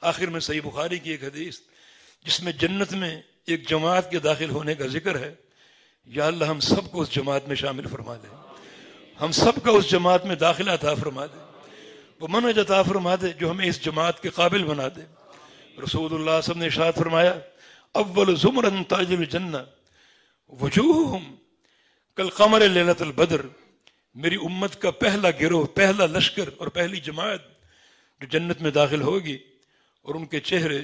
آخر میں صحیح بخاری کی ایک حدیث جس میں جنت میں ایک جماعت کے داخل ہونے کا ذکر ہے. یا اللہ ہم سب کو اس جماعت میں شامل فرما دے, ہم سب کا اس جماعت میں داخلہ عطا فرما دے, وہ منہج عطا فرما دے جو ہمیں اس جماعت کے قابل بنا دے. رسول اللہ صلی اللہ علیہ وسلم نے ارشاد فرمایا اول زمرن تاج الجنہ وجوہہم کالقمر لیلۃ البدر. میری امت کا پہلا گروہ, پہلا لشکر اور پہلی جماعت جو جنت میں داخل ہوگی اور ان کے چہرے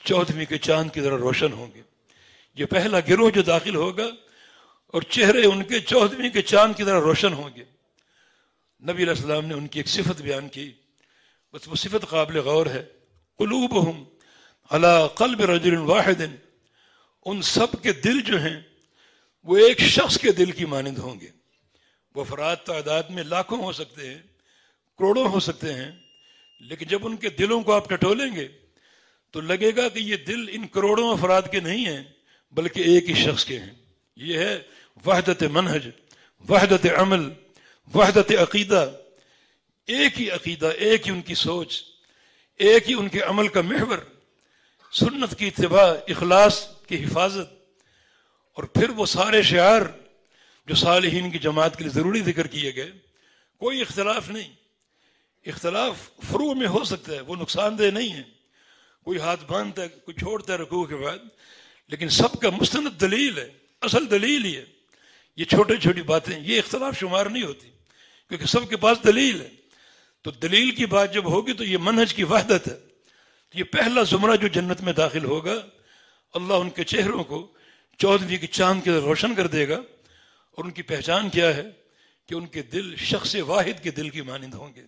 14ویں کے چاند کی طرح روشن ہوں گے. یہ پہلا گروہ جو داخل ہوگا اور چہرے ان کے 14ویں کے چاند کی طرح روشن ہوں گے. نبی علیہ السلام نے ان کی ایک صفت بیان کی, بس وہ صفت قابل غور ہے. قلوبہم علی قلب رجل واحد, ان سب کے دل جو ہیں وہ ایک شخص کے دل کی مانند ہوں گے. وہ افراد تعداد میں لاکھوں ہو سکتے ہیں, کروڑوں ہو سکتے ہیں, لیکن جب ان کے دلوں کو آپ ٹٹولیں گے تو لگے گا کہ یہ دل ان کروڑوں افراد کے نہیں ہیں بلکہ ایک ہی شخص کے ہیں. یہ ہے وحدت منہج, وحدت عمل, وحدت عقیدہ. ایک ہی عقیدہ, ایک ہی ان کی سوچ, ایک ہی ان کے عمل کا محور, سنت کی اتباع, اخلاص کی حفاظت, اور پھر وہ سارے شعار جو صالحین کی جماعت کے لیے ضروری ذکر کیے گئے. کوئی اختلاف نہیں, اختلاف فروع میں ہو سکتا ہے, وہ نقصان دہ نہیں ہے. کوئی ہاتھ باندھتا ہے, کوئی چھوڑتا ہے رکوع کے بعد, لیکن سب کا مستند دلیل ہے, اصل دلیل ہی ہے. یہ چھوٹی چھوٹی باتیں یہ اختلاف شمار نہیں ہوتی کیونکہ سب کے پاس دلیل ہے. تو دلیل کی بات جب ہوگی تو یہ منہج کی وحدت ہے. یہ پہلا زمرہ جو جنت میں داخل ہوگا, اللہ ان کے چہروں کو 14ویں کے چاند کے روشن کر دے گا. اور ان کی پہچان کیا ہے کہ ان کے دل شخص واحد کے دل کی مانند ہوں گے.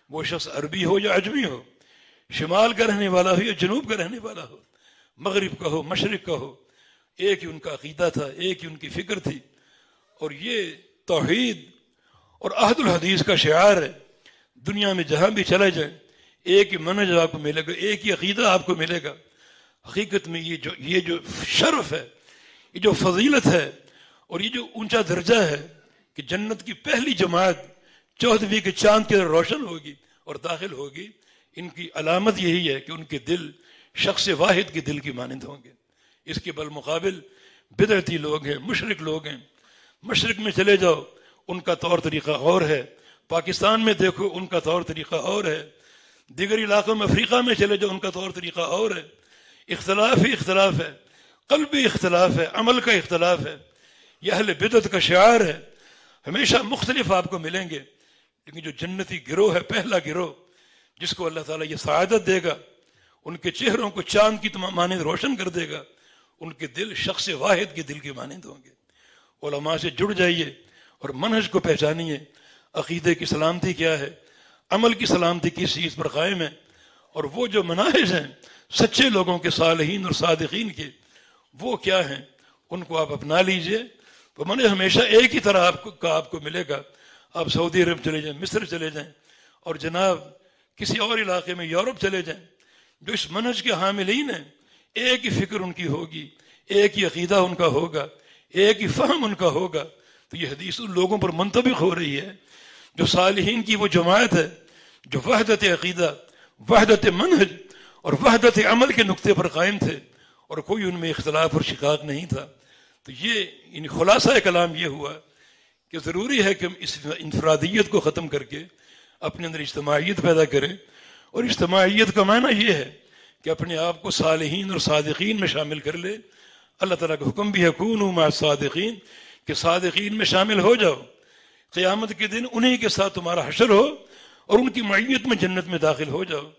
وہ شخص عربی ہو یا عجمی ہو, شمال کا رہنے والا ہو یا جنوب کا رہنے والا ہو, مغرب کا ہو مشرق کا ہو, ایک ہی ان کا عقیدہ تھا, ایک ہی ان کی فکر تھی. اور یہ توحید اور عہد الحدیث کا شعار ہے. دنیا میں جہاں بھی چلے جائیں ایک ہی منہج آپ کو ملے گا, ایک ہی عقیدہ آپ کو ملے گا. حقیقت میں یہ جو شرف ہے, یہ جو فضیلت ہے, اور یہ جو اونچا درجہ ہے کہ جنت کی پہلی جماعت 14ویں کے چاند کی طرح روشن ہوگی اور داخل ہوگی, ان کی علامت یہی ہے کہ ان کے دل شخص واحد کے دل کی مانند ہوں گے. اس کے بالمقابل بدعتی لوگ ہیں, مشرک لوگ ہیں. مشرق میں چلے جاؤ ان کا طور طریقہ اور ہے, پاکستان میں دیکھو ان کا طور طریقہ اور ہے, دیگر علاقوں میں افریقہ میں چلے جاؤ ان کا طور طریقہ اور ہے. اختلاف ہی اختلاف ہے, قلبی اختلاف ہے, عمل کا اختلاف ہے. یہ اہل بدعت کا شعار ہے. ہمیشہ مختلف آپ کو ملیں گے, لیکن جو جنتی گروہ ہے, پہلا گروہ جس کو اللہ تعالیٰ یہ سعادت دے گا, ان کے چہروں کو چاند کی مانند روشن کر دے گا, ان کے دل شخص واحد کے دل کے مانند ہوں گے. علماء سے جڑ جائیے اور منہج کو پہچانیے. عقیدے کی سلامتی کیا ہے, عمل کی سلامتی کس چیز پر قائم ہے, اور وہ جو مناہج ہیں سچے لوگوں کے, صالحین اور صادقین کے, وہ کیا ہیں, ان کو آپ اپنا لیجئے. وہ منہج ہمیشہ ایک ہی طرح آپ کو ملے گا. آپ سعودی عرب چلے جائیں, مصر چلے جائیں, اور جناب کسی اور علاقے میں یورپ چلے جائیں, جو اس منہج کے حاملین ہیں, ایک ہی فکر ان کی ہوگی, ایک ہی عقیدہ ان کا ہوگا, ایک ہی فہم ان کا ہوگا. تو یہ حدیث ان لوگوں پر منطبق ہو رہی ہے جو صالحین کی وہ جماعت ہے جو وحدت عقیدہ, وحدت منہج اور وحدت عمل کے نقطے پر قائم تھے, اور کوئی ان میں اختلاف اور شقاق نہیں تھا. تو یہ خلاصہ کلام یہ ہوا کہ ضروری ہے کہ ہم اس انفرادیت کو ختم کر کے اپنے اندر اجتماعیت پیدا کریں. اور اجتماعیت کا معنی یہ ہے کہ اپنے آپ کو صالحین اور صادقین میں شامل کر لے. اللہ تعالیٰ کا حکم بھی ہے کونوا مع الصادقین, کہ صادقین میں شامل ہو جاؤ. قیامت کے دن انہی کے ساتھ تمہارا حشر ہو اور ان کی معیت میں جنت میں داخل ہو جاؤ.